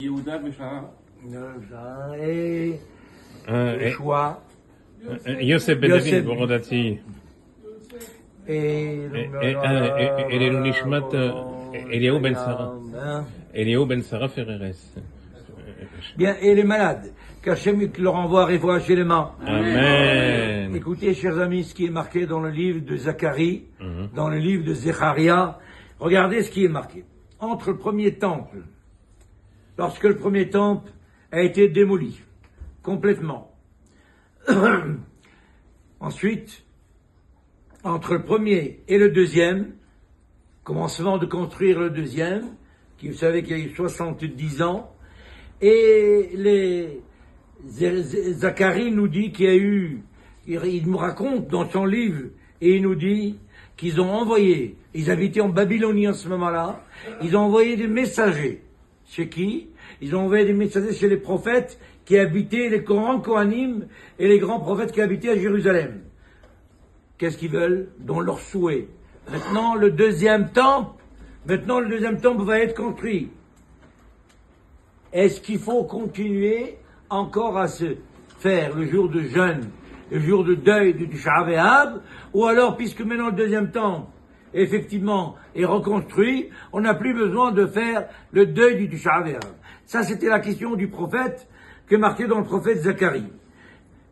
יהודה בשעה. ישועה. יוסף בן דוד בורדתי. אלו נשמת אליהו בן שרה. אליהו בן שרה פררס. Bien, et les malades, qu'Hachem leur envoie à chez les mains. Amen. Écoutez, chers amis, ce qui est marqué dans le livre de Zacharie, dans le livre de Zecharia. Regardez ce qui est marqué. Entre le premier temple, lorsque le premier temple a été démoli, complètement. Ensuite, entre le premier et le deuxième, commencement de construire le deuxième, qui vous savez qu'il y a eu 70 ans, et Zacharie nous dit qu'il y a eu, il nous raconte dans son livre, et il nous dit qu'ils ont envoyé, ils habitaient en Babylonie en ce moment-là, ils ont envoyé des messagers. Chez qui? Ils ont envoyé des messagers chez les prophètes qui habitaient, les grands Kohanim et les grands prophètes qui habitaient à Jérusalem. Qu'est-ce qu'ils veulent? Dans leur souhait. Maintenant, le deuxième temple va être construit. Est-ce qu'il faut continuer encore à se faire le jour de jeûne, le jour de deuil du Tisha B'Av, ou alors, puisque maintenant le deuxième temple, effectivement, est reconstruit, on n'a plus besoin de faire le deuil du Tisha B'Av. Ça, c'était la question du prophète, qui est marqué dans le prophète Zacharie.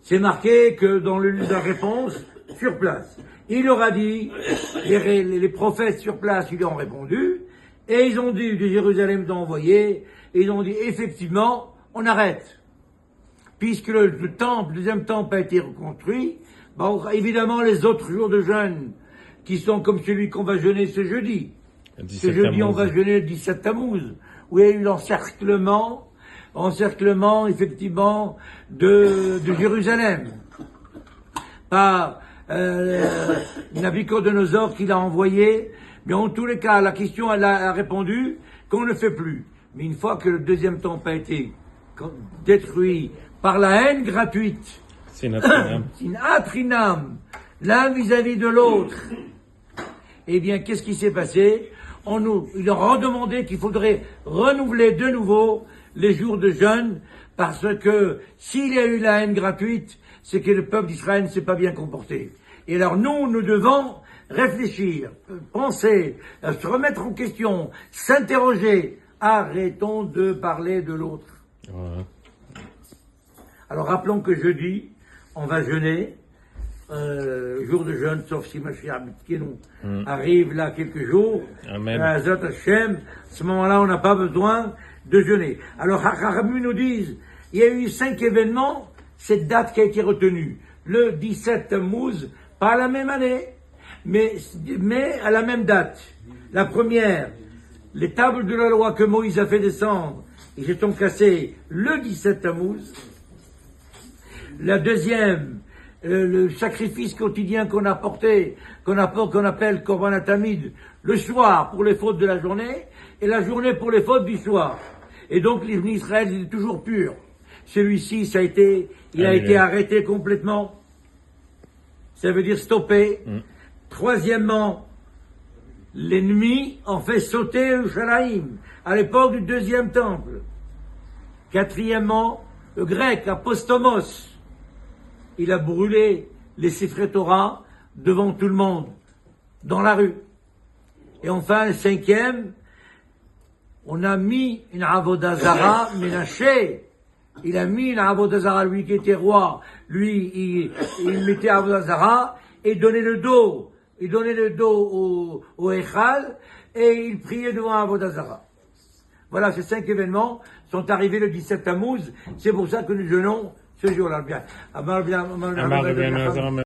C'est marqué que dans la réponse, sur place. Il leur a dit, les prophètes sur place, ils lui ont répondu, et ils ont dit, de Jérusalem d'envoyer, et ils ont dit, effectivement, on arrête. Puisque le deuxième temple a été reconstruit, évidemment, les autres jours de jeûne, qui sont comme celui qu'on va jeûner ce jeudi. Ce jeudi, on va jeûner le 17 Tammuz, où il y a eu l'encerclement, effectivement, de Jérusalem. Par Nabuchodonosor qui l'a envoyé. Mais en tous les cas, la question, elle a répondu qu'on ne fait plus. Mais une fois que le deuxième temple a été détruit par la haine gratuite, Sinatrinam, l'un vis-à-vis de l'autre, eh bien, qu'est-ce qui s'est passé? Il leur a demandé qu'il faudrait renouveler de nouveau les jours de jeûne, parce que s'il y a eu la haine gratuite, c'est que le peuple d'Israël ne s'est pas bien comporté. Et alors nous devons réfléchir, penser, se remettre en question, s'interroger. Arrêtons de parler de l'autre. Ouais. Alors rappelons que jeudi, on va jeûner, jour de jeûne, sauf si Mashiach B'Tzidkenu arrive là quelques jours. Amen. Azat Hashem, à ce moment-là, on n'a pas besoin de jeûner. Alors Hachamim nous disent, il y a eu 5 événements, cette date qui a été retenue, le 17 Tammuz, pas à la même année, mais à la même date. La première, les tables de la loi que Moïse a fait descendre, ils se sont cassés le 17 Tammuz. La deuxième, le sacrifice quotidien qu'on a porté, qu'on appelle Korban HaTamid, le soir pour les fautes de la journée, et la journée pour les fautes du soir. Et donc l'Ibn Israël, il est toujours pur. Celui-ci, il a été arrêté complètement. Ça veut dire stoppé. Troisièmement, l'ennemi en fait sauter le Shalaim, à l'époque du deuxième temple. Quatrièmement, le grec, apostomos, il a brûlé les Sifrei Torah devant tout le monde, dans la rue. Et enfin, le cinquième, on a mis une Avodah Zara, Ménaché. Il a mis une Avodah Zara, lui qui était roi. Lui, il mettait Avodah Zara et donnait le dos. Il donnait le dos au Echal et il priait devant Avodah Zara. Voilà, ces 5 événements sont arrivés le 17 Tammuz. C'est pour ça que nous jeûnons ce jour-là. Bien.